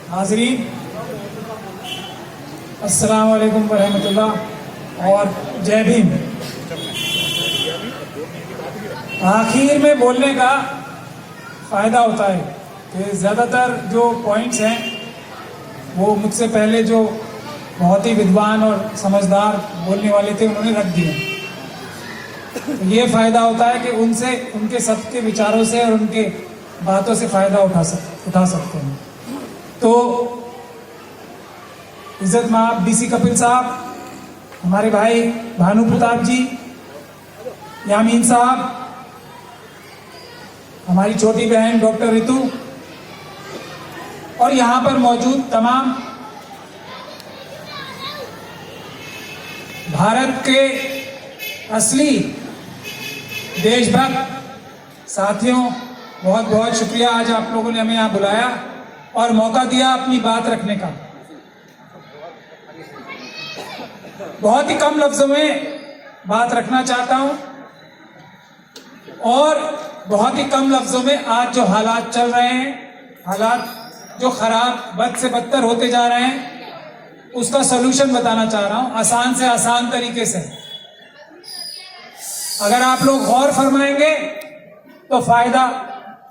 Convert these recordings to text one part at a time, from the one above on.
हाज़रीन, अस्सलाम वालेकुम वरहमतुल्लाह और जय भीम। आखिर में बोलने का फ़ायदा होता है कि ज़्यादातर जो पॉइंट्स हैं वो मुझसे पहले जो बहुत ही विद्वान और समझदार बोलने वाले थे उन्होंने रख दिए। तो ये फ़ायदा होता है कि उनसे, उनके सबके विचारों से और उनके बातों से फ़ायदा उठा सकते हैं। तो इज्जत माब डीसी कपिल साहब, हमारे भाई भानु प्रताप जी, यामीन साहब, हमारी छोटी बहन डॉक्टर रितु और यहाँ पर मौजूद तमाम भारत के असली देशभक्त साथियों, बहुत बहुत शुक्रिया। आज आप लोगों ने हमें यहाँ बुलाया और मौका दिया अपनी बात रखने का। बहुत ही कम लफ्जों में बात रखना चाहता हूँ और बहुत ही कम लफ्जों में आज जो हालात चल रहे हैं, हालात जो खराब, बद से बदतर होते जा रहे हैं, उसका सलूशन बताना चाह रहा हूँ आसान से आसान तरीके से। अगर आप लोग गौर फरमाएंगे तो फायदा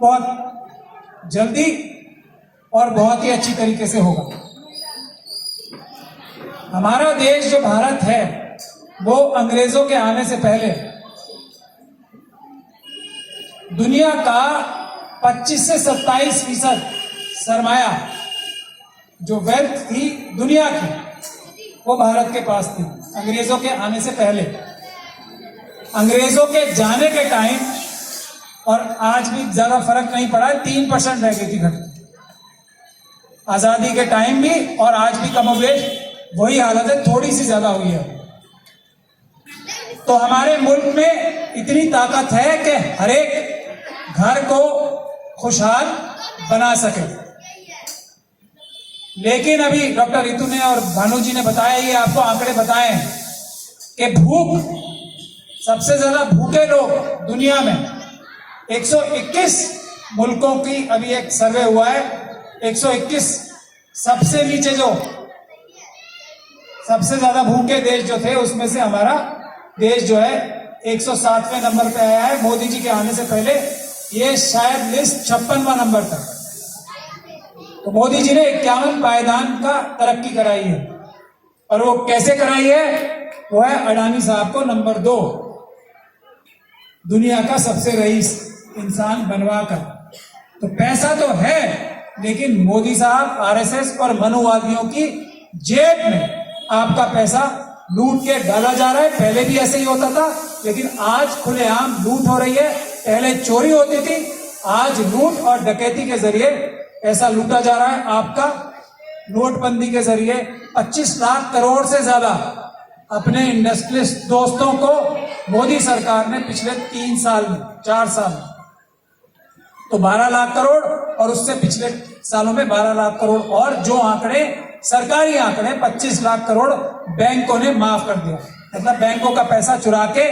बहुत जल्दी और बहुत ही अच्छी तरीके से होगा। हमारा देश जो भारत है वो अंग्रेजों के आने से पहले दुनिया का 25 से 27% सरमाया, जो वेल्थ थी दुनिया की, वो भारत के पास थी अंग्रेजों के आने से पहले। अंग्रेजों के जाने के टाइम और आज भी ज्यादा फर्क नहीं पड़ा है, 3% रह गई थी घट। आजादी के टाइम भी और आज भी कमोबेश वही हालत है, थोड़ी सी ज्यादा हुई है। तो हमारे मुल्क में इतनी ताकत है कि हर एक घर को खुशहाल बना सके। लेकिन अभी डॉक्टर रितु ने और भानु जी ने बताया, ये आपको आंकड़े बताए हैं कि भूख, सबसे ज्यादा भूखे लोग दुनिया में 121 मुल्कों की अभी एक सर्वे हुआ है। 121 सबसे नीचे जो सबसे ज्यादा भूखे देश जो थे उसमें से हमारा देश जो है 107वें नंबर पे आया है। मोदी जी के आने से पहले ये शायद लिस्ट 56वां नंबर था। तो मोदी जी ने 51 पायदान का तरक्की कराई है और वो कैसे कराई है? वो है अडानी साहब को नंबर 2 दुनिया का सबसे रईस इंसान बनवाकर। तो पैसा तो है, लेकिन मोदी साहब, आरएसएस और मनुवादियों की जेब में आपका पैसा लूट के डाला जा रहा है। पहले भी ऐसे ही होता था, लेकिन आज खुलेआम लूट हो रही है। पहले चोरी होती थी, आज लूट और डकैती के जरिए पैसा लूटा जा रहा है। आपका नोटबंदी के जरिए 25 लाख करोड़ से ज्यादा अपने इंडस्ट्रियलिस्ट दोस्तों को मोदी सरकार ने पिछले 4 साल में तो 12 लाख करोड़ और उससे पिछले सालों में 12 लाख करोड़ और जो आंकड़े, सरकारी आंकड़े, 25 लाख करोड़ बैंकों ने माफ कर दिया। मतलब बैंकों का पैसा चुरा के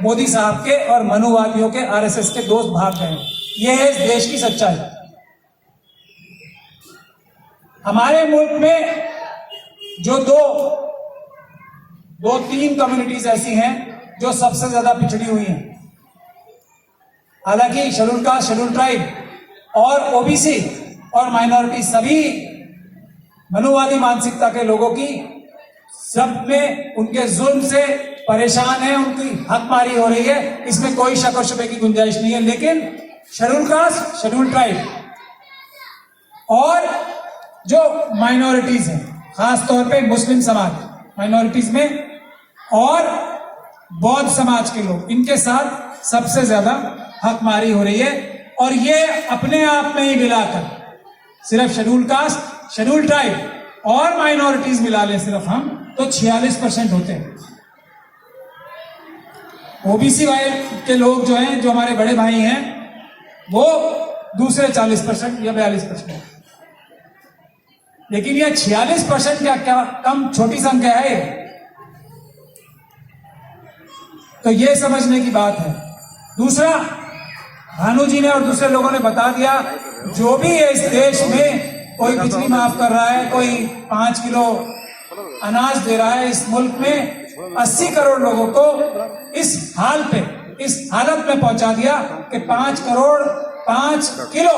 मोदी साहब के और मनुवादियों के, आरएसएस के दोस्त भाग गए। ये है इस देश की सच्चाई। हमारे मुल्क में जो दो तीन कम्युनिटीज ऐसी हैं जो सबसे ज्यादा पिछड़ी हुई हैं। हालांकि शेड्यूल कास्ट, शेड्यूल ट्राइब और ओबीसी और माइनॉरिटी सभी मनुवादी मानसिकता के लोगों की, सब में उनके जुल्म से परेशान है, उनकी हकमारी हो रही है, इसमें कोई शक और शुबे की गुंजाइश नहीं है। लेकिन शेड्यूल कास्ट, शेड्यूल ट्राइब और जो माइनॉरिटीज हैं, खासतौर पे मुस्लिम समाज माइनॉरिटीज में और बौद्ध समाज के लोग, इनके साथ सबसे ज्यादा हकमारी हो रही है। और ये अपने आप में ही मिलाकर सिर्फ शेड्यूल कास्ट, शेड्यूल ट्राइब और माइनॉरिटीज मिला ले सिर्फ हम, तो 46% होते हैं। ओबीसी वाले के लोग जो हैं, जो हमारे बड़े भाई हैं, वो दूसरे 40% या 42%। लेकिन यह 46% क्या कम छोटी संख्या है? तो ये समझने की बात है। दूसरा, भानु जी ने और दूसरे लोगों ने बता दिया, जो भी है इस देश में कोई बिजली माफ कर रहा है, कोई 5 किलो अनाज दे रहा है। इस मुल्क में 80 करोड़ लोगों को इस हालत में पहुंचा दिया कि 5 करोड़ 5 किलो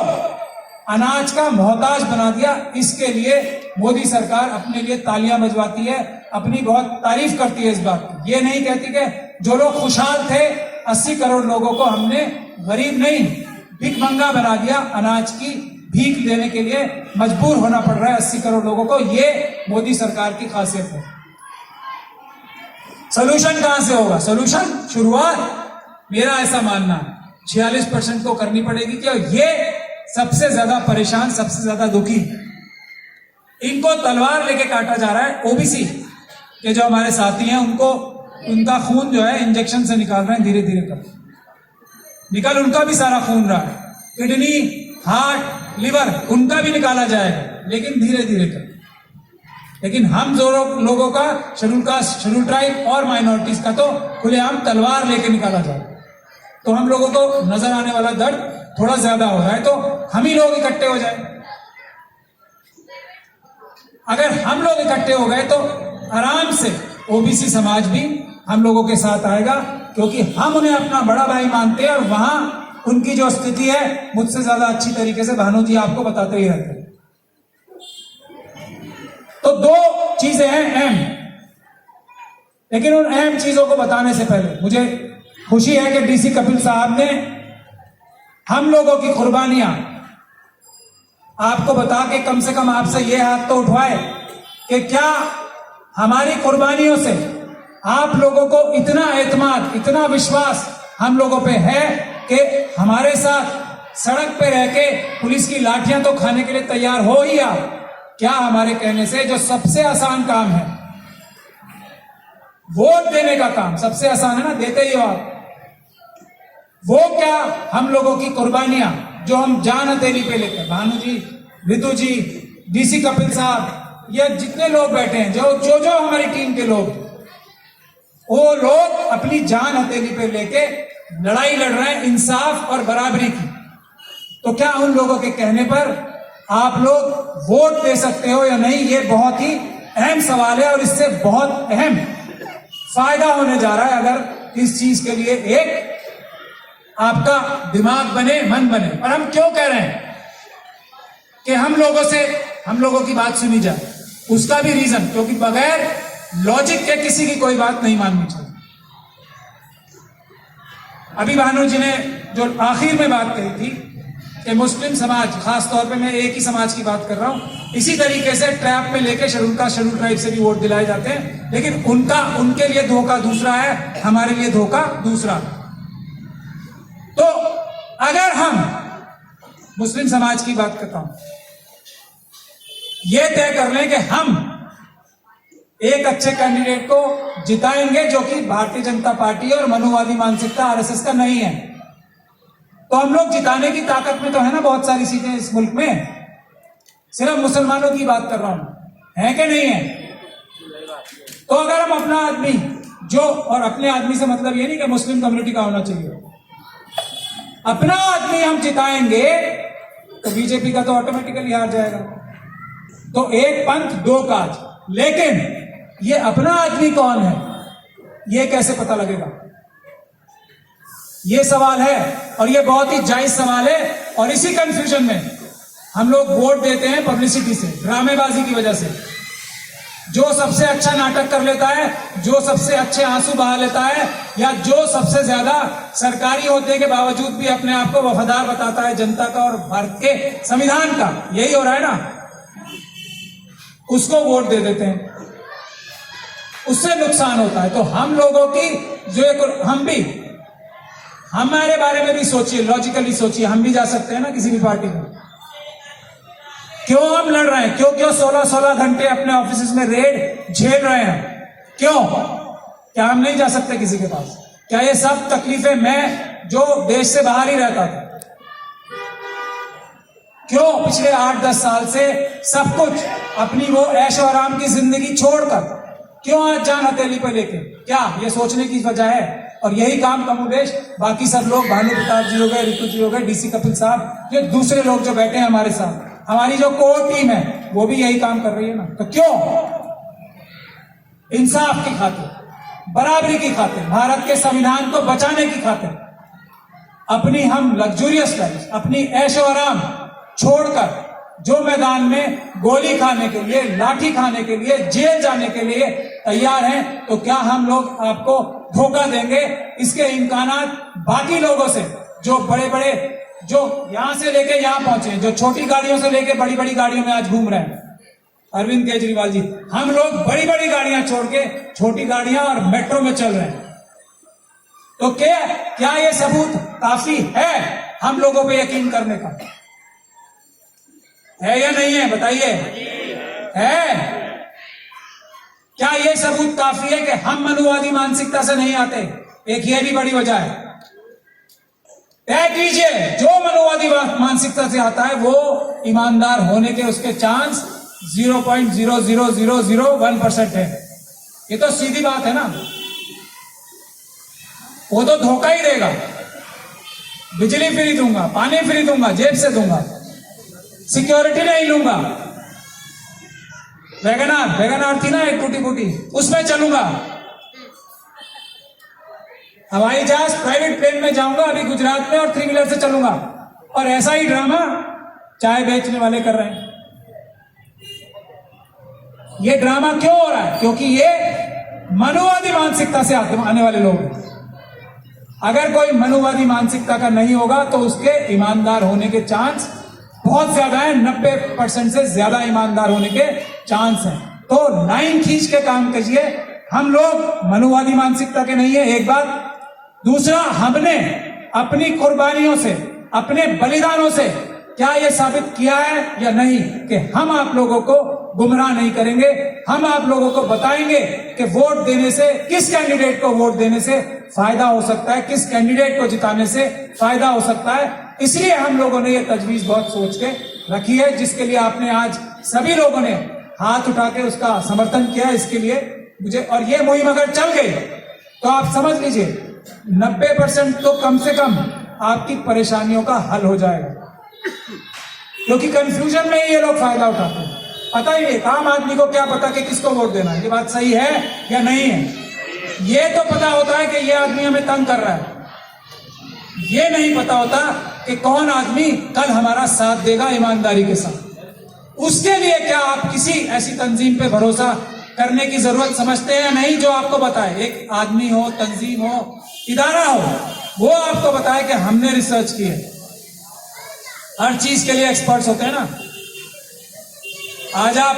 अनाज का मोहताज बना दिया। इसके लिए मोदी सरकार अपने लिए तालियां बजवाती है, अपनी बहुत तारीफ करती है इस बात की। ये नहीं कहती कि जो लोग खुशहाल थे 80 करोड़ लोगों को हमने गरीब नहीं भिखमंगा बना दिया, अनाज की भीख देने के लिए मजबूर होना पड़ रहा है 80 करोड़ लोगों को। ये मोदी सरकार की खासियत है। सोल्यूशन कहां से होगा? सोल्यूशन शुरुआत मेरा ऐसा मानना है 46% को करनी पड़ेगी कि ये सबसे ज्यादा परेशान, सबसे ज्यादा दुखी, इनको तलवार लेके काटा जा रहा है। ओबीसी के जो हमारे साथी हैं उनको उनका खून जो है इंजेक्शन से निकाल रहे हैं, धीरे धीरे कर निकल उनका भी सारा खून रहा है। किडनी, हार्ट, लिवर उनका भी निकाला जाएगा, लेकिन धीरे धीरे कर। लेकिन हम जो लोगों का शेड्यूल कास्ट, शेड्यूल ट्राइब और माइनॉरिटीज का तो खुलेआम तलवार लेके निकाला जाएगा। तो हम लोगों को नजर आने वाला दर्द थोड़ा ज्यादा हो रहा है, तो हम ही लोग इकट्ठे हो जाए। अगर हम लोग इकट्ठे हो गए तो आराम से ओबीसी समाज भी हम लोगों के साथ आएगा, क्योंकि हम उन्हें अपना बड़ा भाई मानते हैं और वहां उनकी जो स्थिति है मुझसे ज्यादा अच्छी तरीके से भानु जी आपको बताते ही रहते हैं। तो 2 चीजें हैं अहम, लेकिन उन अहम चीजों को बताने से पहले मुझे खुशी है कि डीसी कपिल साहब ने हम लोगों की कुर्बानियां आपको बता के कम से कम आपसे ये हाथ तो उठवाए कि क्या हमारी कुर्बानियों से आप लोगों को इतना एतमाद, इतना विश्वास हम लोगों पे है कि हमारे साथ सड़क पे रह के पुलिस की लाठियां तो खाने के लिए तैयार हो ही आप? क्या हमारे कहने से जो सबसे आसान काम है, वोट देने का काम सबसे आसान है ना, देते ही हो आप, वो क्या हम लोगों की कुर्बानियां जो हम जान हथेली पे लेकर, भानु जी, रितु जी, डीसी कपिल साहब, ये जितने लोग बैठे हैं, जो हमारी टीम के लोग, वो लोग अपनी जान हथेली पे लेके लड़ाई लड़ रहे हैं इंसाफ और बराबरी की। तो क्या उन लोगों के कहने पर आप लोग वोट दे सकते हो या नहीं? ये बहुत ही अहम सवाल है और इससे बहुत अहम फायदा होने जा रहा है अगर इस चीज के लिए एक आपका दिमाग बने, मन बने। और हम क्यों कह रहे हैं कि हम लोगों की बात सुनी जाए? उसका भी रीजन, क्योंकि बगैर लॉजिक के किसी की कोई बात नहीं माननी चाहिए। अभी भानु जी ने जो आखिर में बात कही थी कि मुस्लिम समाज, खास तौर पे मैं एक ही समाज की बात कर रहा हूं, इसी तरीके से ट्रैप में लेके शेड्यूल कास्ट, शेड्यूल ट्राइब से भी वोट दिलाए जाते हैं, लेकिन उनके लिए धोखा दूसरा है, हमारे लिए धोखा दूसरा। तो अगर हम मुस्लिम समाज की बात करता हूं, यह तय कर लें कि हम एक अच्छे कैंडिडेट को जिताएंगे जो कि भारतीय जनता पार्टी और मनुवादी मानसिकता आरएसएस का नहीं है, तो हम लोग जिताने की ताकत में तो है ना बहुत सारी सीटें इस मुल्क में। सिर्फ मुसलमानों की बात कर रहा हूं, है कि नहीं है? तो अगर हम अपना आदमी जो, और अपने आदमी से मतलब ये नहीं कि मुस्लिम कम्युनिटी का होना चाहिए, अपना आदमी हम जिताएंगे तो बीजेपी का तो ऑटोमेटिकली हार जाएगा। तो एक पंथ दो काज। लेकिन ये अपना आदमी कौन है, ये कैसे पता लगेगा? ये सवाल है और ये बहुत ही जायज सवाल है। और इसी कंफ्यूजन में हम लोग वोट देते हैं पब्लिसिटी से, ड्रामेबाजी की वजह से। जो सबसे अच्छा नाटक कर लेता है, जो सबसे अच्छे आंसू बहा लेता है, या जो सबसे ज्यादा सरकारी होने के बावजूद भी अपने आप को वफादार बताता है जनता का और भारत के संविधान का, यही हो रहा है ना, उसको वोट दे देते हैं। उससे नुकसान होता है। तो हम लोगों की जो एक, हम भी, हमारे बारे में भी सोचिए, लॉजिकली सोचिए, हम भी जा सकते हैं ना किसी भी पार्टी में। क्यों हम लड़ रहे हैं? क्यों 16-16 घंटे अपने ऑफिस में रेड झेल रहे हैं? क्यों? क्या हम नहीं जा सकते किसी के पास? क्या ये सब तकलीफें मैं जो देश से बाहर ही रहता था, क्यों पिछले 8-10 साल से सब कुछ अपनी वो ऐशो आराम की जिंदगी छोड़कर क्यों आज जान हथेली पर लेके? क्या ये सोचने की वजह है? और यही काम कमोबेश बाकी सब लोग, भानु प्रताप जी हो गए, रितु जी हो गए, डीसी कपिल साहब, ये दूसरे लोग जो बैठे हैं हमारे साथ, हमारी जो कोर टीम है वो भी यही काम कर रही है ना। तो क्यों? इंसाफ की खातिर, बराबरी की खातिर, भारत के संविधान को बचाने की खातिर अपनी हम लग्जूरियस लाइफ, अपनी ऐशो आराम छोड़कर जो मैदान में गोली खाने के लिए, लाठी खाने के लिए, जेल जाने के लिए तैयार हैं, तो क्या हम लोग आपको धोखा देंगे? इसके इम्कानात बाकी लोगों से, जो बड़े बड़े, जो यहां से लेके यहां पहुंचे, जो छोटी गाड़ियों से लेके बड़ी बड़ी गाड़ियों में आज घूम रहे हैं, अरविंद केजरीवाल जी, हम लोग बड़ी बड़ी गाड़ियां छोड़ के छोटी गाड़ियां और मेट्रो में चल रहे हैं। तो क्या ये सबूत काफी है हम लोगों पे यकीन करने का? है या नहीं है? बताइए, है? क्या ये सबूत काफी है कि हम मनुवादी मानसिकता से नहीं आते? एक ये भी बड़ी वजह है। तय कीजिए, जो मनुवादी मानसिकता से आता है वो ईमानदार होने के उसके चांस 0.00001% है। ये तो सीधी बात है ना। वो तो धोखा ही देगा, बिजली फ्री दूंगा, पानी फ्री दूंगा, जेब से दूंगा, सिक्योरिटी नहीं लूंगा, वैगनार थी ना एक टूटी फूटी, उसमें चलूंगा, हवाई जहाज प्राइवेट प्लेन में जाऊंगा अभी गुजरात में और 3 व्हीलर से चलूंगा। और ऐसा ही ड्रामा चाय बेचने वाले कर रहे हैं। ये ड्रामा क्यों हो रहा है? क्योंकि ये मनुवादी मानसिकता से आने वाले लोग हैं। अगर कोई मनुवादी मानसिकता का नहीं होगा तो उसके ईमानदार होने के चांस बहुत ज्यादा है, 90% से ज्यादा ईमानदार होने के चांस हैं। तो लाइन खींच के काम कीजिए। हम लोग मनुवादी मानसिकता के नहीं है, एक बात। दूसरा, हमने अपनी कुर्बानियों से, अपने बलिदानों से क्या यह साबित किया है या नहीं कि हम आप लोगों को गुमराह नहीं करेंगे। हम आप लोगों को बताएंगे कि वोट देने से, किस कैंडिडेट को वोट देने से फायदा हो सकता है, किस कैंडिडेट को जिताने से फायदा हो सकता है। इसलिए हम लोगों ने ये तजवीज बहुत सोच के रखी है, जिसके लिए आपने आज सभी लोगों ने हाथ उठा के उसका समर्थन किया। इसके लिए मुझे, और ये मुहिम अगर चल गई तो आप समझ लीजिए 90% तो कम से कम आपकी परेशानियों का हल हो जाएगा। क्योंकि कंफ्यूजन में ही ये लोग फायदा उठाते हैं। पता ही नहीं, आम आदमी को क्या पता कि किसको वोट देना है, ये बात सही है या नहीं है। ये तो पता होता है कि ये आदमी हमें तंग कर रहा है, ये नहीं पता होता कि कौन आदमी कल हमारा साथ देगा ईमानदारी के साथ। उसके लिए क्या आप किसी ऐसी तंजीम पे भरोसा करने की जरूरत समझते हैं या नहीं, जो आपको बताए? एक आदमी हो, तंजीम हो, इदारा हो, वो आपको बताए कि हमने रिसर्च की है। हर चीज के लिए एक्सपर्ट्स होते हैं ना। आज आप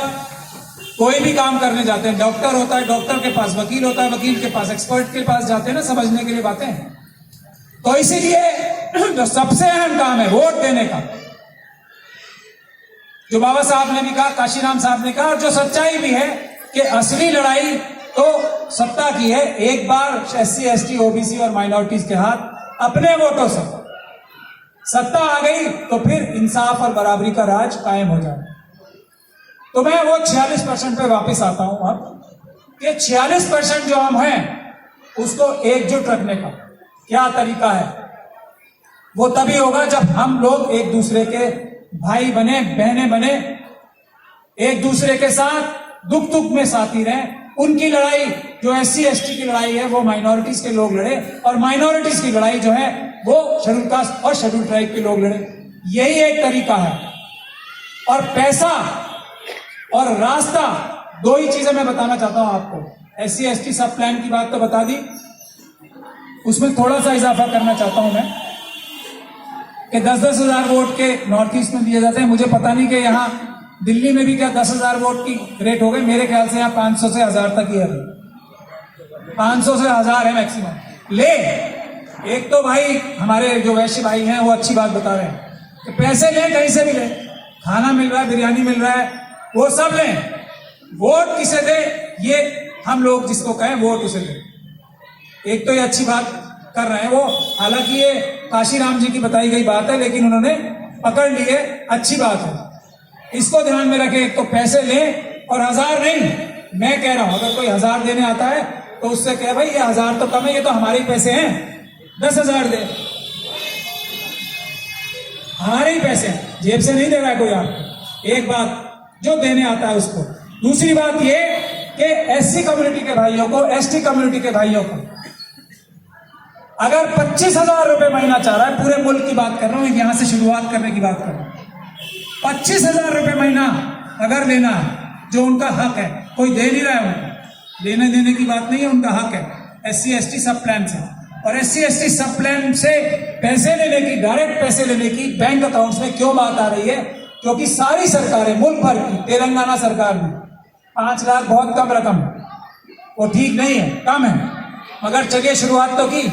कोई भी काम करने जाते हैं, डॉक्टर होता है, डॉक्टर के पास वकील होता है, वकील के पास एक्सपर्ट के पास जाते हैं ना, समझने के लिए बातें। तो इसीलिए जो सबसे अहम काम है वोट देने का, जो बाबा साहब ने भी कहा, काशीराम साहब ने कहा, और जो सच्चाई भी है कि असली लड़ाई तो सत्ता की है। एक बार SC ST OBC और माइनॉरिटीज के हाथ अपने वोटों से सत्ता आ गई तो फिर इंसाफ और बराबरी का राज कायम हो जाए। तो मैं वो 46% पे वापस आता हूं अब कि 46% जो हम हैं उसको एकजुट रखने का क्या तरीका है। वो तभी होगा जब हम लोग एक दूसरे के भाई बने, बहने बने, एक दूसरे के साथ दुख दुख में साथी रहें। उनकी लड़ाई जो SC ST की लड़ाई है वो माइनॉरिटीज के लोग लड़े, और माइनॉरिटीज की लड़ाई जो है वो शेड्यूल कास्ट और शेड्यूल ट्राइब के लोग लड़े। यही एक तरीका है। और पैसा और रास्ता, दो ही चीजें मैं बताना चाहता हूं आपको। SC ST सब प्लान की बात तो बता दी, उसमें थोड़ा सा इजाफा करना चाहता हूं मैं कि 10-10 हजार वोट के नॉर्थ ईस्ट में दिए जाते हैं। मुझे पता नहीं कि यहाँ दिल्ली में भी क्या 10,000 वोट की रेट हो गई। मेरे ख्याल से यहाँ 500 से 1000 तक ही है, 500 से 1000 है मैक्सिमम। ले, एक तो भाई हमारे जो वैश्य भाई हैं वो अच्छी बात बता रहे हैं कि पैसे लें, कहीं से भी लें, खाना मिल रहा है, बिरयानी मिल रहा है, वो सब लें, वोट किसे दे, ये हम लोग जिसको कहें वोट उसे दे। एक तो ये अच्छी बात कर रहे हैं वो, हालांकि ये काशीराम जी की बताई गई बात है, लेकिन उन्होंने पकड़ ली है, अच्छी बात है। इसको ध्यान में रखें। एक तो पैसे लें, और 1000 नहीं, मैं कह रहा हूं अगर कोई 1000 देने आता है तो उससे कहे भाई ये 1000 तो कम है, ये तो हमारे ही पैसे हैं, 10,000 दे, हमारे ही पैसे हैं, जेब से नहीं दे रहा है कोई आपको। एक बात जो देने आता है उसको। दूसरी बात ये कि एससी कम्युनिटी के भाइयों को, एसटी कम्युनिटी के भाइयों को अगर 25,000 रुपए महीना चाह रहा है, पूरे मुल्क की बात कर रहा हूं, यहां से शुरुआत करने की बात कर रहा हूं, 25,000 रुपए महीना अगर लेना है, जो उनका हक है, कोई दे नहीं रहा है उनको, लेने देने की बात नहीं है, उनका हक है एससी एसटी सब प्लान से। और एससी एसटी सब प्लान से पैसे लेने की, डायरेक्ट पैसे लेने की बैंक अकाउंट्स में क्यों बात आ रही है? क्योंकि सारी सरकारें मुल्क भर की, तेलंगाना सरकार में 5 लाख बहुत कम रकम, वो ठीक नहीं है, कम है, मगर चलिए शुरुआत तो की।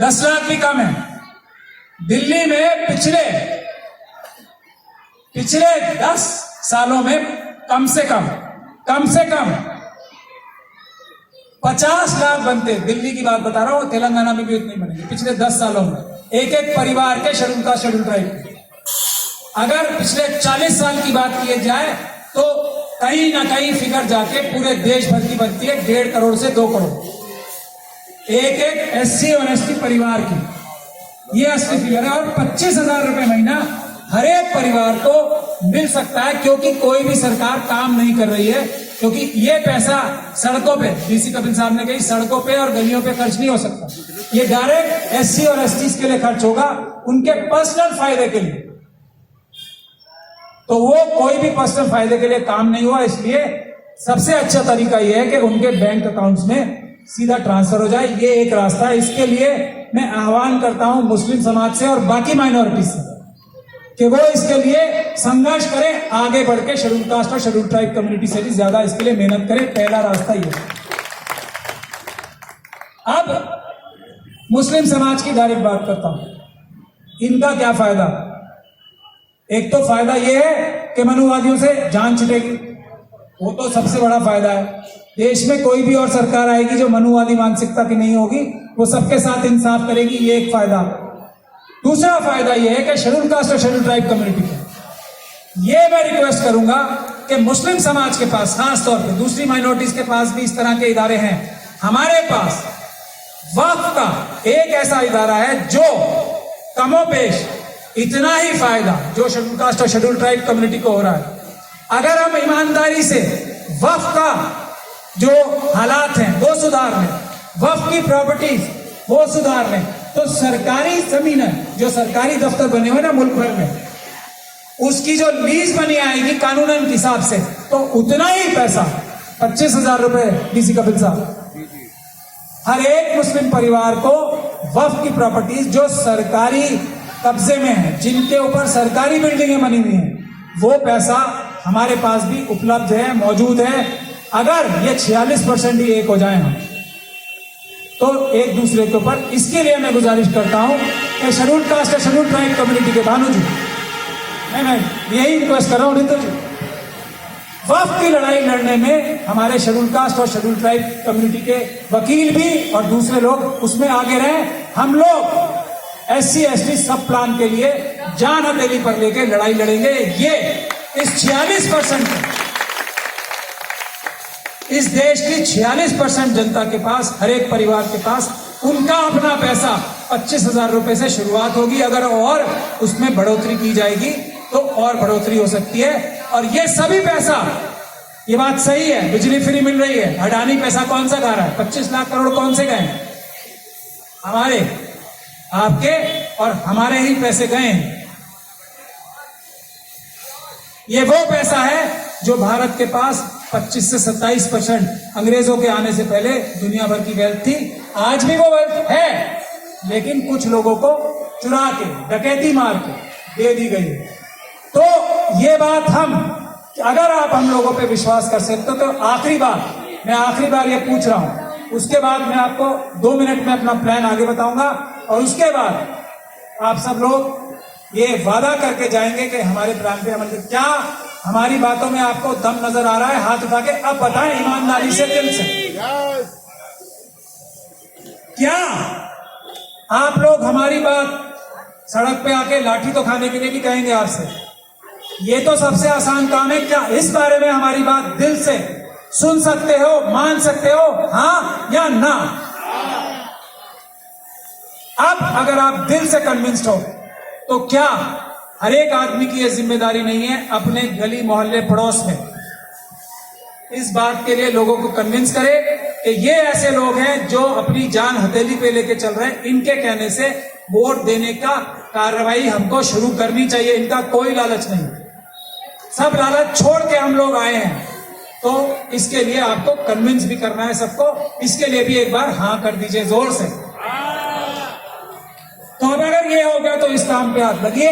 10 लाख भी कम है। दिल्ली में पिछले 10 सालों में कम से कम 50 लाख बनते, दिल्ली की बात बता रहा हूं, तेलंगाना में भी उतने बनेंगे पिछले 10 सालों में, एक परिवार के शेड्यूल कास्ट शेड्यूल ट्राइब। अगर पिछले 40 साल की बात की जाए तो कहीं ना कहीं फिगर जाके पूरे देश भर की बनती है 1.5 करोड़ से 2 करोड़ एक एससी और एसटी परिवार की, ये असली फिगर है। और 25,000 रुपए महीना हर एक परिवार को मिल सकता है, क्योंकि कोई भी सरकार काम नहीं कर रही है, क्योंकि ये पैसा सड़कों पे, डीसी कपिल साहब ने कही, सड़कों पे और गलियों पे खर्च नहीं हो सकता, ये डायरेक्ट एससी और एसटी के लिए खर्च होगा, उनके पर्सनल फायदे के लिए। तो वो कोई भी पर्सनल फायदे के लिए काम नहीं हुआ, इसलिए सबसे अच्छा तरीका यह है कि उनके बैंक अकाउंट्स में सीधा ट्रांसफर हो जाए, ये एक रास्ता है। इसके लिए मैं आह्वान करता हूं मुस्लिम समाज से और बाकी माइनॉरिटी से कि वो इसके लिए संघर्ष करें, आगे बढ़ के शेड्यूल कास्ट और शेड्यूल ट्राइब कम्युनिटी से भी ज्यादा इसके लिए मेहनत करें। पहला रास्ता ये। अब मुस्लिम समाज की डायरेक्ट बात करता हूं, इनका क्या फायदा? एक तो फायदा यह है कि मनुवादियों से जान छुटेगी, वो तो सबसे बड़ा फायदा है। देश में कोई भी और सरकार आएगी जो मनुवादी मानसिकता की नहीं होगी, वो सबके साथ इंसाफ करेगी, ये एक फायदा। दूसरा फायदा यह है कि शेड्यूल कास्ट और शेड्यूल ट्राइब कम्युनिटी को ये मैं रिक्वेस्ट करूंगा कि मुस्लिम समाज के पास, खासतौर पर दूसरी माइनॉरिटीज के पास भी इस तरह के इदारे हैं, हमारे पास वक्फ का एक ऐसा इदारा है जो कमोपेश इतना ही फायदा जो शेड्यूल कास्ट और शेड्यूल ट्राइब कम्युनिटी को हो रहा है, अगर हम ईमानदारी से वक्फ का जो हालात हैं वो सुधार लें, वक्फ की प्रॉपर्टीज वो सुधार लें, तो सरकारी जमीन है, जो सरकारी दफ्तर बने हुए ना मुल्क भर में, उसकी जो लीज बनी आएगी कानूनन हिसाब से, तो उतना ही पैसा 25,000 रुपए डीसी कपिल साहब, हर एक मुस्लिम परिवार को वक्फ की प्रॉपर्टीज जो सरकारी कब्जे में है, जिनके ऊपर सरकारी बिल्डिंगें बनी हुई हैं, वो पैसा हमारे पास भी उपलब्ध है, मौजूद है। अगर ये 46% ही एक हो जाए हम, तो एक दूसरे के ऊपर, इसके लिए मैं गुजारिश करता हूं कि शेड्यूल कास्ट और शेड्यूल ट्राइब कम्युनिटी के भानु जी, मैं यही रिक्वेस्ट कर रहा हूं रितु जी, वक्फ की लड़ाई लड़ने में हमारे शेड्यूल कास्ट और शेड्यूल ट्राइब कम्युनिटी के वकील भी और दूसरे लोग उसमें आगे रहें। हम लोग एससी एसटी सब प्लान के लिए जान हथेली पर लेके लड़ाई लड़ेंगे। ये इस 46%, इस देश की 46% जनता के पास, हर एक परिवार के पास उनका अपना पैसा 25,000 रुपए से शुरुआत होगी। अगर और उसमें बढ़ोतरी की जाएगी तो और बढ़ोतरी हो सकती है। और ये सभी पैसा, ये बात सही है, बिजली फ्री मिल रही है, अडानी पैसा कौन सा खा रहा है? 25 लाख करोड़ कौन से गए? हमारे, आपके और हमारे ही पैसे गए। ये वो पैसा है जो भारत के पास 25 से 27% अंग्रेजों के आने से पहले दुनिया भर की वेल्थ थी। आज भी वो वेल्थ है, लेकिन कुछ लोगों को चुरा के, डकैती मार के दे दी गई। तो ये बात अगर आप हम लोगों पे विश्वास कर सकते हो, तो आखिरी बार ये पूछ रहा हूं, उसके बाद मैं आपको 2 मिनट में अपना प्लान आगे बताऊंगा, और उसके बाद आप सब लोग ये वादा करके जाएंगे कि हमारे प्लान पे अमल। क्या हमारी बातों में आपको दम नजर आ रहा है? हाथ उठा के अब बताएं ईमानदारी से, दिल से, क्या आप लोग हमारी बात सड़क पे आके लाठी तो खाने के लिए भी कहेंगे आपसे? ये तो सबसे आसान काम है। क्या इस बारे में हमारी बात दिल से सुन सकते हो, मान सकते हो, हाँ या ना? अब अगर आप दिल से कन्विंस्ड हो, तो क्या हर एक आदमी की यह जिम्मेदारी नहीं है अपने गली मोहल्ले पड़ोस में इस बात के लिए लोगों को कन्विंस करे कि ये ऐसे लोग हैं जो अपनी जान हथेली पे लेके चल रहे हैं, इनके कहने से वोट देने का कार्रवाई हमको शुरू करनी चाहिए। इनका कोई लालच नहीं, सब लालच छोड़ के हम लोग आए हैं, तो इसके लिए आपको कन्विंस भी करना है सबको। इसके लिए भी एक बार हाँ कर दीजिए जोर से। तो अब अगर ये हो गया तो इस काम पे हाथ लगिए,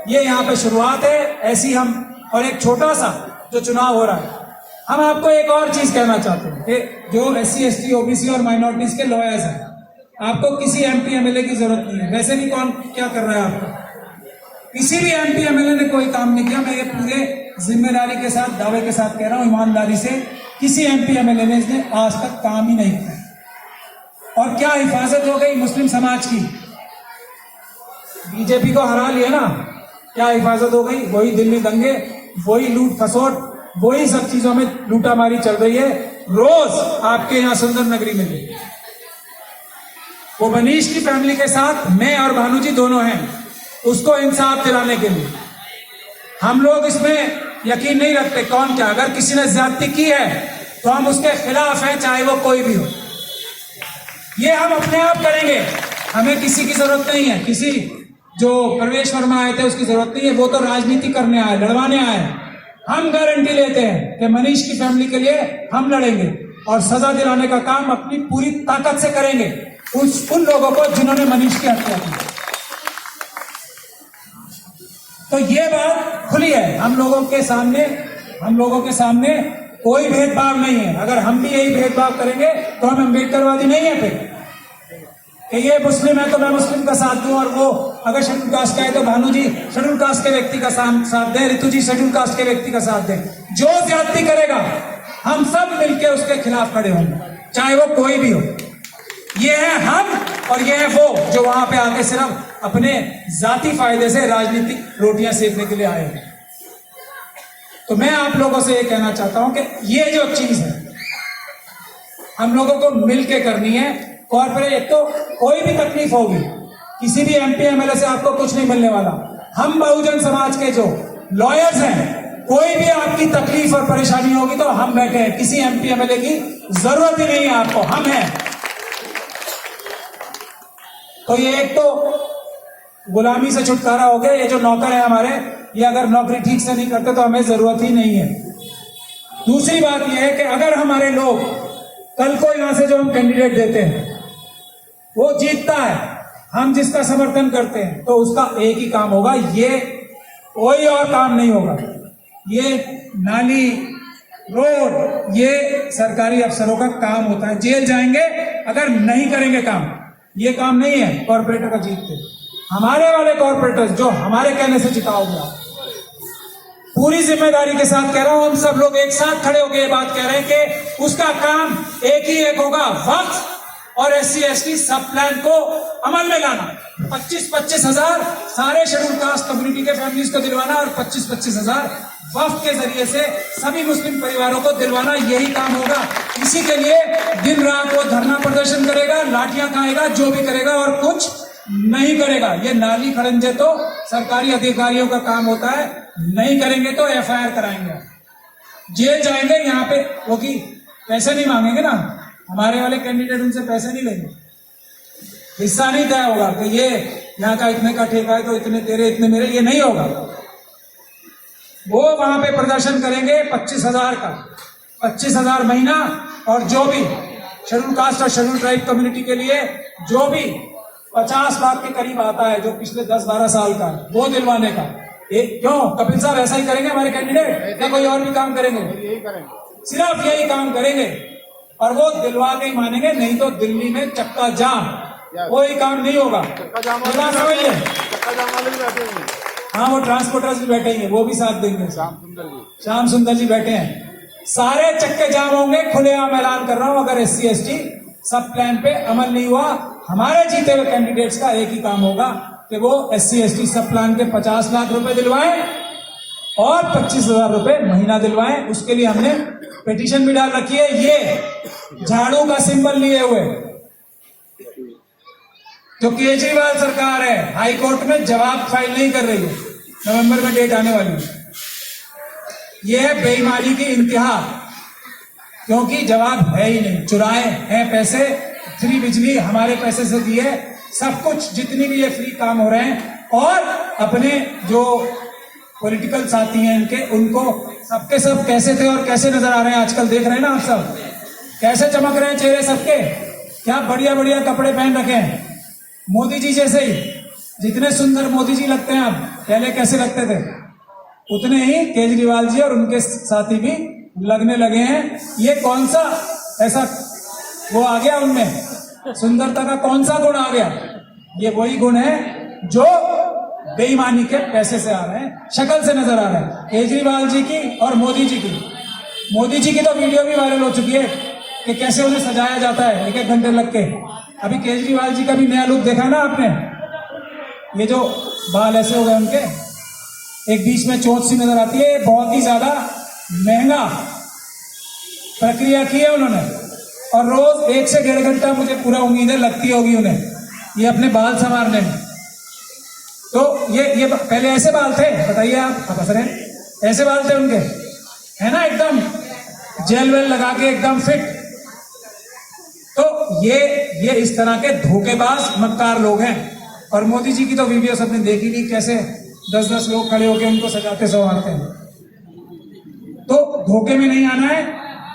ये यहाँ पे शुरुआत है ऐसी हम। और एक छोटा सा जो चुनाव हो रहा है, हम आपको एक और चीज कहना चाहते हैं कि जो SC ST OBC और माइनॉरिटीज के लॉयर्स हैं, आपको किसी MP MLA की जरूरत नहीं है। वैसे भी कौन क्या कर रहा है आपको, किसी भी MP MLA ने कोई काम नहीं किया। मैं ये पूरे जिम्मेदारी के साथ दावे के साथ कह रहा हूं, ईमानदारी से, किसी MP MLA ने इसने आज तक काम ही नहीं किया। और क्या हिफाजत हो गई मुस्लिम समाज की, बीजेपी को हरा लिया ना, क्या हिफाजत हो गई? वही दिल्ली दंगे, वही लूट खसोट, वही सब चीजों में लूटामारी चल रही है रोज आपके यहाँ सुंदर नगरी में भी। वो मनीष की फैमिली के साथ मैं और भानु जी दोनों हैं, उसको इंसाफ दिलाने के लिए। हम लोग इसमें यकीन नहीं रखते कौन क्या, अगर किसी ने ज्यादती की है तो हम उसके खिलाफ हैं, चाहे वो कोई भी हो। ये हम अपने आप करेंगे, हमें किसी की जरूरत नहीं है। किसी जो प्रवेश वर्मा आए थे उसकी जरूरत नहीं है, वो तो राजनीति करने आए, लड़वाने आए। हम गारंटी लेते हैं कि मनीष की फैमिली के लिए हम लड़ेंगे और सजा दिलाने का काम अपनी पूरी ताकत से करेंगे उन लोगों को जिन्होंने मनीष की हत्या की। तो ये बात खुली है हम लोगों के सामने कोई भेदभाव नहीं है। अगर हम भी यही भेदभाव करेंगे तो हम अम्बेडकरवादी नहीं है फिर, कि ये मुस्लिम है तो मैं मुस्लिम का साथ दूं, और वो अगर शेड्यूल कास्ट का है तो भानु जी शेड्यूल कास्ट के व्यक्ति का साथ दें, ऋतु जी शेड्यूल कास्ट के व्यक्ति का साथ दें। जो ज्यादती करेगा हम सब मिलकर उसके खिलाफ खड़े होंगे, चाहे वो कोई भी हो। ये है हम और ये है वो जो वहां पे आके सिर्फ अपने जाती फायदे से राजनीतिक रोटियां सेकने के लिए आए हैं। तो मैं आप लोगों से ये कहना चाहता हूं कि ये जो चीज है हम लोगों को मिलके करनी है। कॉर्पोरेट तो कोई भी तकलीफ होगी, किसी भी MP MLA से आपको कुछ नहीं मिलने वाला। हम बहुजन समाज के जो लॉयर्स हैं, कोई भी आपकी तकलीफ और परेशानी होगी तो हम बैठे हैं। किसी MP MLA की जरूरत ही नहीं है आपको, हम हैं। तो ये एक तो गुलामी से छुटकारा हो गया। ये जो नौकर है हमारे, ये अगर नौकरी ठीक से नहीं करते तो हमें जरूरत ही नहीं है। दूसरी बात यह है कि अगर हमारे लोग कल को यहां से जो हम कैंडिडेट देते हैं वो जीतता है, हम जिसका समर्थन करते हैं, तो उसका एक ही काम होगा, ये कोई और काम नहीं होगा। ये नाली रोड ये सरकारी अफसरों का काम होता है। जेल जाएंगे अगर नहीं करेंगे काम, ये काम नहीं है कॉर्पोरेटर का जीतते। हमारे वाले कॉर्पोरेटर्स जो हमारे कहने से जिताओगे आप, पूरी जिम्मेदारी के साथ कह रहा हूं, हम सब लोग एक साथ खड़े होकर ये बात कह रहे हैं कि उसका काम एक होगा, वक्फ और SC ST सब प्लान को अमल में लाना। 25-25 हजार सारे शेड्यूल कास्ट कम्युनिटी के फैमिलीज को दिलवाना और 25-25 हजार वक्फ के जरिए से सभी मुस्लिम परिवारों को दिलवाना, यही काम होगा। इसी के लिए दिन रात वो धरना प्रदर्शन करेगा, लाठियां खाएगा, जो भी करेगा और कुछ नहीं करेगा। ये नाली खड़ंजे तो सरकारी अधिकारियों का काम होता है, नहीं करेंगे तो FIR कराएंगे, जेल जाएंगे। यहाँ पे वो की पैसे नहीं मांगेंगे ना, हमारे वाले कैंडिडेट उनसे पैसे नहीं लेंगे, हिस्सा नहीं तय होगा कि ये यहाँ का इतने का ठेका है तो इतने तेरे इतने मेरे, ये नहीं होगा। वो वहां पे प्रदर्शन करेंगे 25,000 का, 25,000 महीना, और जो भी शेड्यूल कास्ट और शेड्यूल ट्राइब कम्युनिटी के लिए जो भी 50 लाख के करीब आता है, जो पिछले 10-12 साल का, वो दिलवाने का। क्यों कपिल साहब ऐसा ही करेंगे हमारे कैंडिडेट, या कोई और भी काम करेंगे? यही करेंगे, सिर्फ यही काम करेंगे, और वो दिलवा के ही मानेंगे। नहीं तो दिल्ली में चक्का जाम, कोई काम नहीं होगा। चक्का जाम वाले भी बैठे हैं, हाँ वो ट्रांसपोर्टर्स भी बैठे हैं, वो भी साथ देंगे। श्याम सुंदर जी बैठे हैं, सारे चक्के जाम होंगे। खुलेआम ऐलान कर रहा हूं, अगर SC ST सब प्लान पे अमल नहीं हुआ, हमारे जीते हुए कैंडिडेट्स का एक ही काम होगा कि वो SC ST सब प्लान के 50 लाख रुपए दिलवाएं और 25,000 रुपए महीना दिलवाएं। उसके लिए हमने पिटीशन भी डाल रखी है। ये झाड़ू का सिंबल लिए हुए जो केजरीवाल सरकार है हाई कोर्ट में जवाब फाइल नहीं कर रही है, नवंबर में डेट आने वाली है। ये है बेईमानी की इंतहा, क्योंकि जवाब है ही नहीं। चुराए हैं पैसे, फ्री बिजली हमारे पैसे से दिए, सब कुछ जितनी भी ये फ्री काम हो रहे हैं, और अपने जो पॉलिटिकल साथी हैं इनके, उनको सबके सब कैसे थे और कैसे नजर आ रहे हैं आजकल, देख रहे हैं ना आप सब, कैसे चमक रहे हैं चेहरे सबके, क्या बढ़िया बढ़िया कपड़े पहन रखे हैं, मोदी जी जैसे ही। जितने सुंदर मोदी जी लगते हैं अब, पहले कैसे लगते थे, उतने ही केजरीवाल जी और उनके साथी भी लगने लगे हैं। ये कौन सा ऐसा वो आ गया उनमें, सुंदरता का कौन सा गुण आ गया? ये वही गुण है जो बेईमानी के पैसे से आ रहे हैं, शक्ल से नजर आ रहे हैं, केजरीवाल जी की और मोदी जी की। मोदी जी की तो वीडियो भी वायरल हो चुकी है कि कैसे उन्हें सजाया जाता है 1-1 घंटे लग के। अभी केजरीवाल जी का भी नया लुक देखा ना आपने, ये जो बाल ऐसे हो गए उनके, एक बीच में चोंच सी नजर आती है, बहुत ही ज्यादा महंगा प्रक्रिया की है उन्होंने, और रोज 1 से 1.5 घंटा मुझे पूरा उम्मीद है लगती होगी उन्हें ये अपने बाल संवारने में। तो ये पहले ऐसे बाल थे, बताइए आप हंस रहे हैं, ऐसे बाल थे उनके, है ना, एकदम जेल वेल लगा के एकदम फिट। तो ये इस तरह के धोखेबाज मक्कार लोग हैं। और मोदी जी की तो वीडियो सबने देखी नहीं, कैसे 10-10 लोग खड़े होकर उनको सजाते संवारते हैं। तो धोखे में नहीं आना है।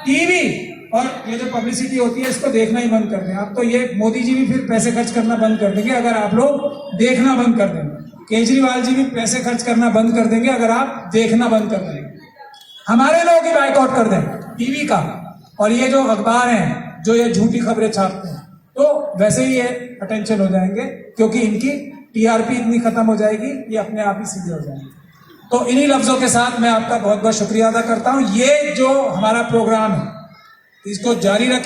टीवी और ये जो पब्लिसिटी होती है इसको देखना ही बंद कर दें। अब तो ये मोदी जी भी फिर पैसे खर्च करना बंद कर देंगे अगर आप लोग देखना बंद कर देंगे। केजरीवाल जी भी पैसे खर्च करना बंद कर देंगे अगर आप देखना बंद कर देंगे। हमारे लोग ही बाइकआउट कर दें टीवी का, और ये जो अखबार हैं जो ये झूठी खबरें छापते हैं, तो वैसे ही ये अटेंशन हो जाएंगे, क्योंकि इनकी टीआरपी इतनी खत्म हो जाएगी, ये अपने आप ही सीधे हो जाएंगे। तो इन्हीं लफ्जों के साथ मैं आपका बहुत बहुत शुक्रिया अदा करता हूं। ये जो हमारा प्रोग्राम है इसको जारी रखें।